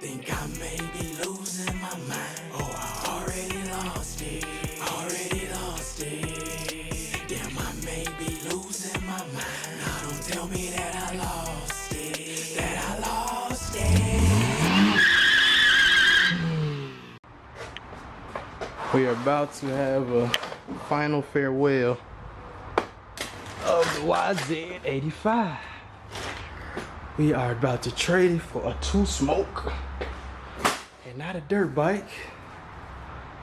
Think I may be losing my mind. Oh, I already lost it. Already lost it. Damn, I may be losing my mind. Now don't tell me that I lost it. That I lost it. We are about to have a final farewell of the YZ85. We are about to trade it for a 2-smoke and not a dirt bike.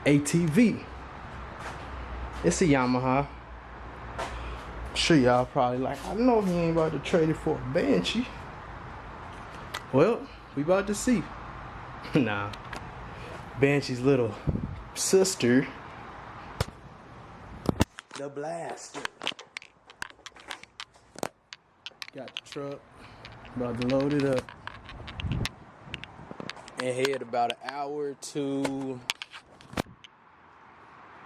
ATV. It's a Yamaha. I'm sure y'all probably like, I know he ain't about to trade it for a Banshee. Well, we about to see. Nah. Banshee's little sister, the Blaster. Got the truck. About to load it up and head about an hour to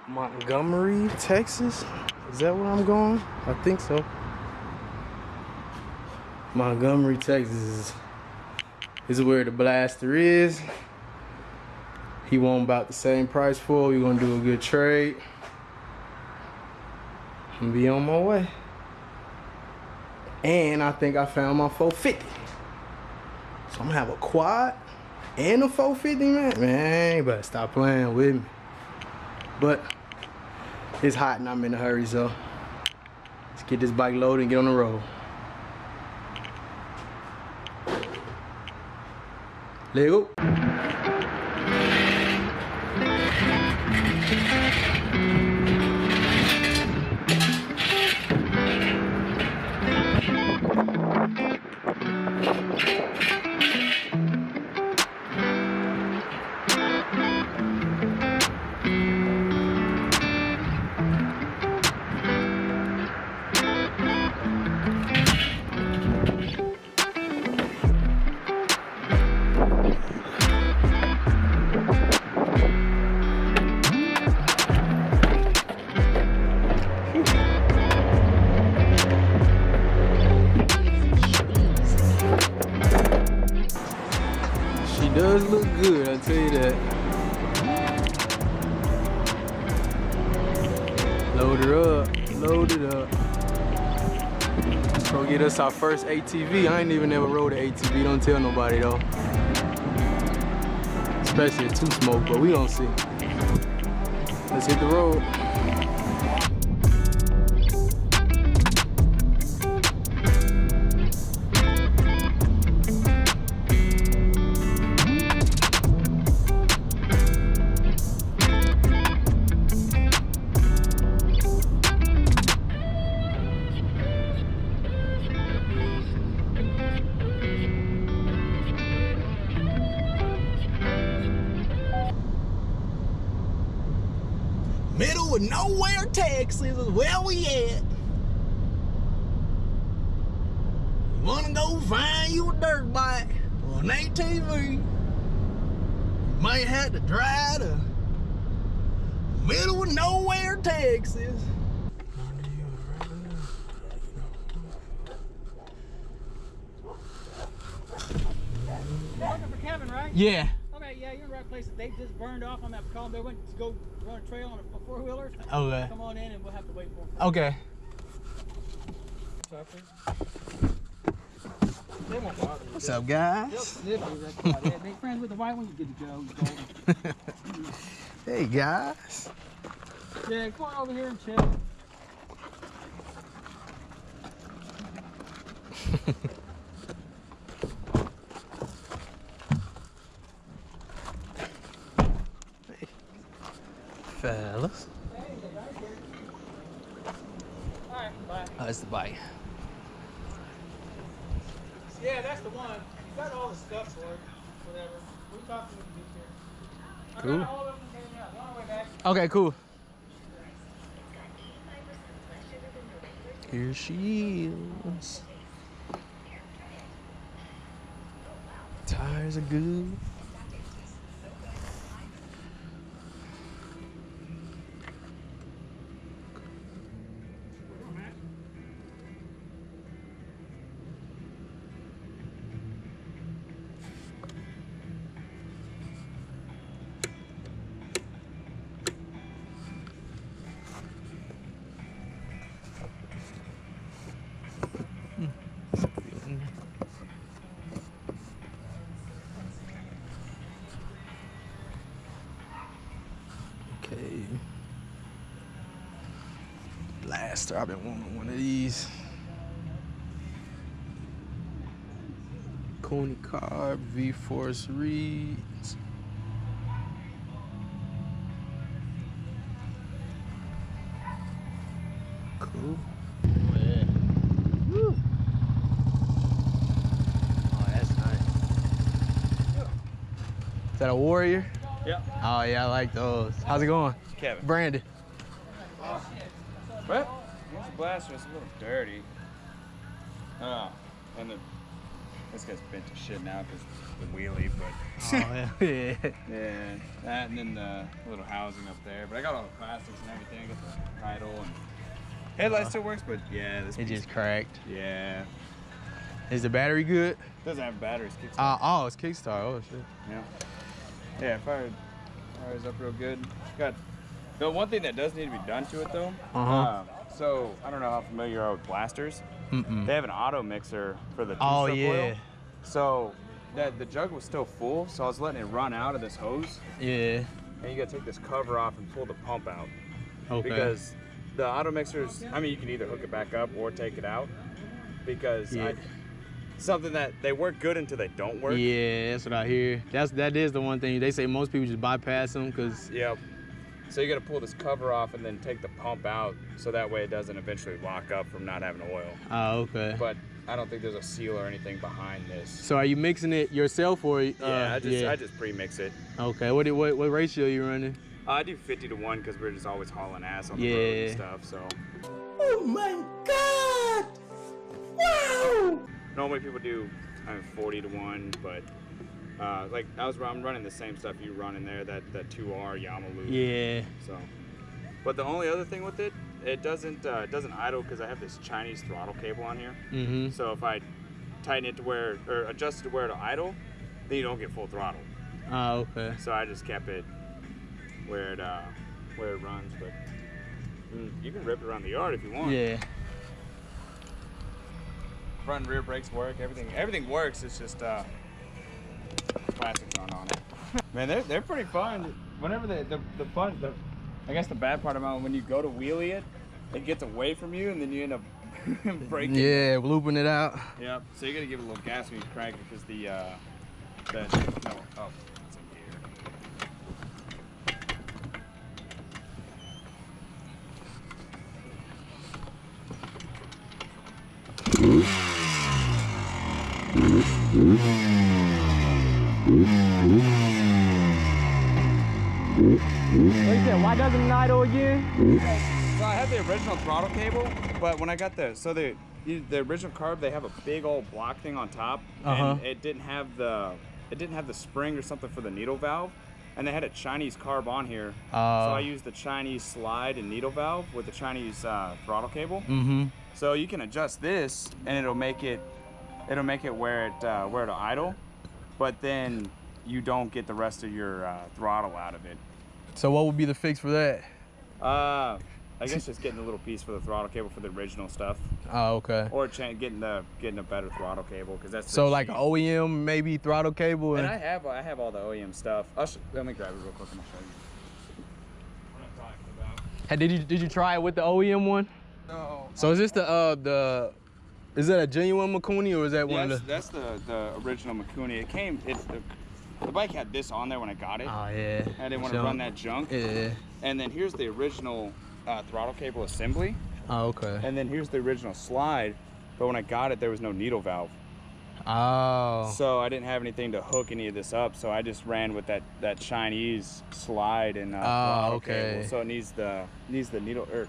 Montgomery, Texas. Is that where I'm going? I think so. Montgomery, Texas is where the Blaster is. He won about the same price for it. We're gonna do a good trade. I'm gonna be on my way. And I think I found my 450. So I'm gonna have a quad and a 450, man. Man, you better stop playing with me. But it's hot and I'm in a hurry, so let's get this bike loaded and get on the road. Let go. Does look good, I'll tell you that. Load her up, load it up. Let's go get us our first ATV. I ain't even ever rode an ATV, don't tell nobody though. Especially a 2-smoke, but we don't see. Let's hit the road. Middle of nowhere, Texas is where we at. You wanna go find you a dirt bike or an ATV? You might have to drive to middle of nowhere, Texas. You're looking for Kevin, right? Yeah. Okay, yeah, you're in the right place. They just burned off on that column. They went to go run a trail on a 4-wheeler. Okay. Come on in and we'll have to wait for them. Okay. They won't bother you. What's up, guys? They'll sniff you. That's about it. Make friends with the white one, you get the Joe. Hey, guys. Yeah, come on over here and chill. Fellas. Alright, bye. Oh, that's the bike. Yeah, that's the one. You got all the stuff for it. Whatever. We'll talk to you when you get here. Cool. I got all of them taken out. On our way back. Okay, cool. Here she is. Tires are good. Okay. Blaster, I've been wanting one of these. Coney Carb, V-Force Reeds. Cool. Oh, yeah. Woo. Oh, that's nice. Is that a Warrior? Yeah. Oh, yeah, I like those. How's it going? Kevin. Brandon. Well, here's the blaster. It's a little dirty. And this guy's bent to shit now because the wheelie, but Oh, yeah. yeah, that and then the little housing up there. But I got all the plastics and everything. I got the title and headlight still works, but yeah, this It piece- just cracked. yeah. Is the battery good? Doesn't have batteries. Kickstart. Oh, it's Kickstart. Oh, shit. Yeah. Yeah, fires up real good. Got the one thing that does need to be done to it though. So I don't know how familiar you are with blasters. They have an auto mixer for the Oh, two-step yeah. oil. So the jug was still full, so I was letting it run out of this hose. Yeah. And you gotta take this cover off and pull the pump out. Okay. Because the auto mixers, I mean, you can either hook it back up or take it out. Because Yeah. something that they work good until they don't work. Yeah, that's what I hear. That is the one thing. They say most people just bypass them because. Yep. So you got to pull this cover off and then take the pump out so that way it doesn't eventually lock up from not having oil. Oh, okay. But I don't think there's a seal or anything behind this. So are you mixing it yourself or? Yeah, I just pre-mix it. Okay. What ratio are you running? I do 50-1 because we're just always hauling ass on the road Yeah. and stuff. So Oh my God! Wow! normally people do 40-1, but like I'm running the same stuff you run in there, that 2R Yamaha loop. Yeah. So, but the only other thing with it, it doesn't idle because I have this Chinese throttle cable on here. Mm-hmm. So if I tighten it to where, or adjust it to where it'll idle, then you don't get full throttle. Oh, okay. So I just kept it where it runs, but you can rip it around the yard if you want. Yeah. Front and rear brakes work, everything works. It's just plastics aren't on it. Man, they're pretty fun. Whenever I guess the bad part about when you go to wheelie it, it gets away from you and then you end up breaking. Yeah, looping it out. Yep. So you gotta give it a little gas when you crank it because it's in gear. What you said? Why doesn't it idle again? So I had the original throttle cable, but when I got the original carb, they have a big old block thing on top, and it didn't have the spring or something for the needle valve, and they had a Chinese carb on here, so I used the Chinese slide and needle valve with the Chinese throttle cable. Mm-hmm. So you can adjust this, and it'll make it where it'll idle, but then you don't get the rest of your throttle out of it. So what would be the fix for that? I guess just getting a little piece for the throttle cable for the original stuff. Oh, okay. Or getting a better throttle cable because that's So the like cheap. OEM maybe throttle cable And and. I have all the OEM stuff. Let me grab it real quick and I'll show you. What I'm talking about. Hey, did you try it with the OEM one? No. So is this the is that a genuine Mikuni or is that one of the? That's the original Mikuni. The bike had this on there when I got it. Oh yeah. I didn't want to run that junk. Yeah. And then here's the original throttle cable assembly. Oh, okay. And then here's the original slide. But when I got it, there was no needle valve. Oh. So I didn't have anything to hook any of this up. So I just ran with that Chinese slide and throttle okay. cable. So it needs the needle. I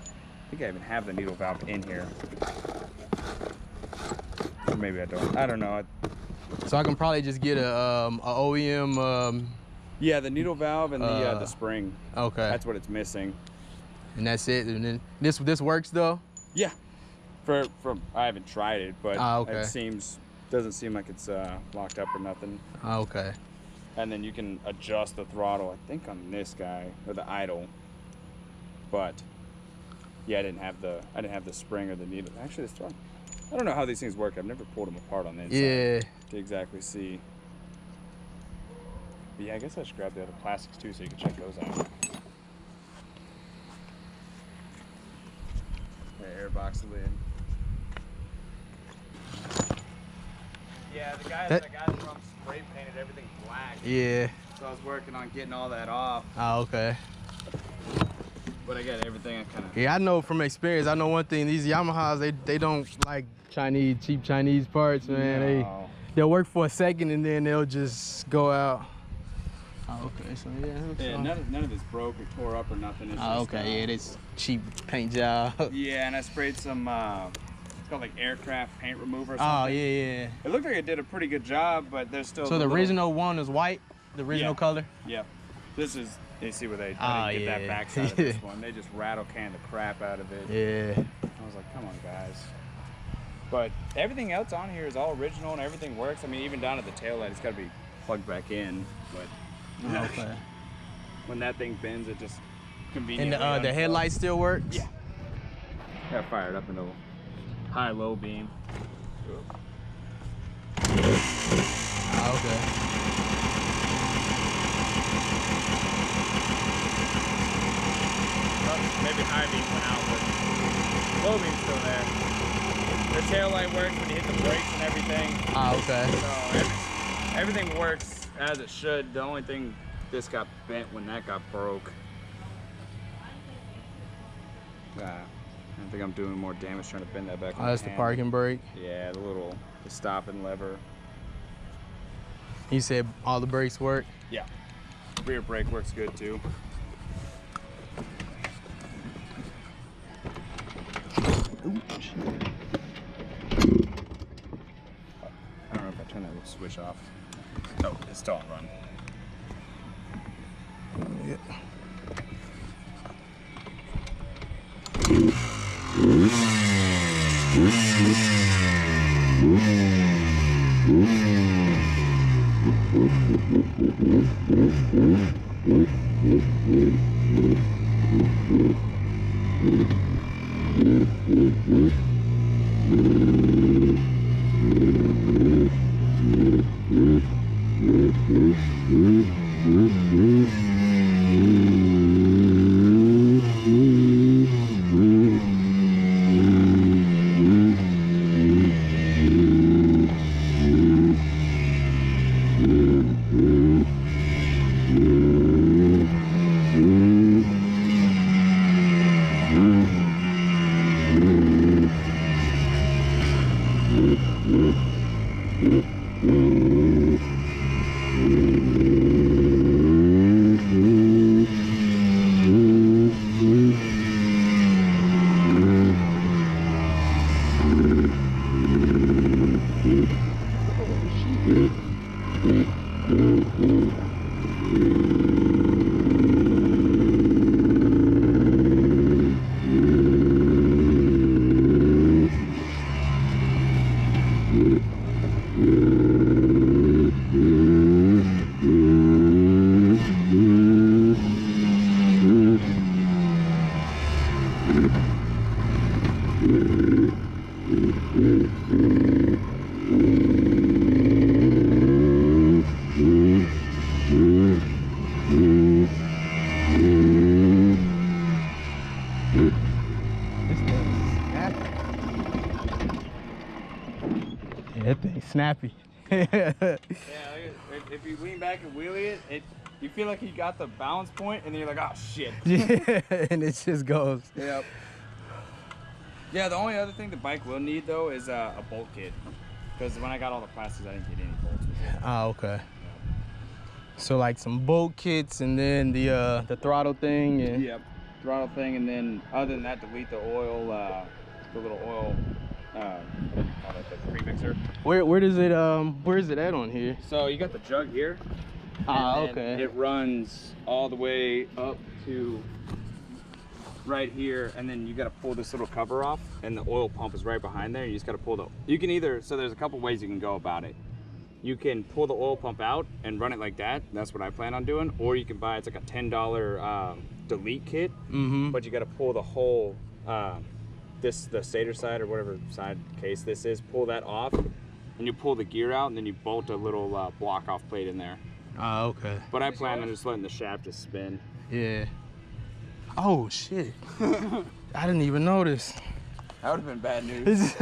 think I even have the needle valve in here. Or maybe I don't. I don't know. So I can probably just get a OEM. Yeah, the needle valve and the spring. Okay. That's what it's missing. And that's it. And then this works though. Yeah. For I haven't tried it, but okay. it doesn't seem like it's locked up or nothing. Okay. And then you can adjust the throttle, I think, on this guy or the idle. But yeah, I didn't have the spring or the needle. Actually, this one, I don't know how these things work. I've never pulled them apart on the inside to exactly see. But yeah, I guess I should grab the other plastics too, so you can check those out. The airbox lid. Yeah, the guy from spray painted everything black. Yeah. So I was working on getting all that off. Oh, okay. But I got everything I kind of... Yeah, I know from experience. I know one thing. These Yamahas, they don't like cheap Chinese parts, man. No. They'll work for a second and then they'll just go out. Oh, okay. So yeah, none of this broke or tore up or nothing. It's just, okay. Yeah, this cheap paint job. Yeah, and I sprayed some. It's called like aircraft paint remover. Or something. Oh yeah. It looked like it did a pretty good job, but there's still. So the original one is white. The original color. Yep. This is. You see where they I didn't get that backside of this one. They just rattle can the crap out of it. Yeah. I was like, come on, guys. But everything else on here is all original and everything works. I mean, even down at the tail light, it's got to be plugged back in. But okay. When that thing bends, it just conveniently. And the headlights still works? Yeah. Got fired up into high-low beam. Okay. Maybe high beam went out, but low beam's still there. The tail light works when you hit the brakes and everything. Okay. So everything works as it should. The only thing, this got bent when that got broke. I think I'm doing more damage trying to bend that back. Oh, that's the parking brake? Yeah, the stopping lever. You said all the brakes work? Yeah. Rear brake works good too. Ooh, I don't know if I turn that little switch off. Oh, it's still on run. Yeah. That thing's snappy. Yeah, if you lean back and wheelie it, you feel like you got the balance point, and then you're like, oh shit. Yeah, and it just goes. Yep. Yeah, the only other thing the bike will need though is a bolt kit, because when I got all the plastics, I didn't get any bolts with it. Oh, okay. So like some bolt kits, and then the throttle thing. And... Yep, throttle thing, and then other than that, delete the oil, the little oil on it, the premixer. Where does it where is it at on here? So you got the jug here. Ah, and then okay. It runs all the way up to right here, and then you got to pull this little cover off, and the oil pump is right behind there. You just got to pull the. You can either, so there's a couple ways you can go about it. You can pull the oil pump out and run it like that. That's what I plan on doing. Or you can buy, it's like a $10 delete kit, but you got to pull the whole the stator side or whatever side case this is. Pull that off, and you pull the gear out, and then you bolt a little block off plate in there. Ah, okay. But I plan on just letting the shaft just spin. Yeah. Oh shit. I didn't even notice. That would have been bad news.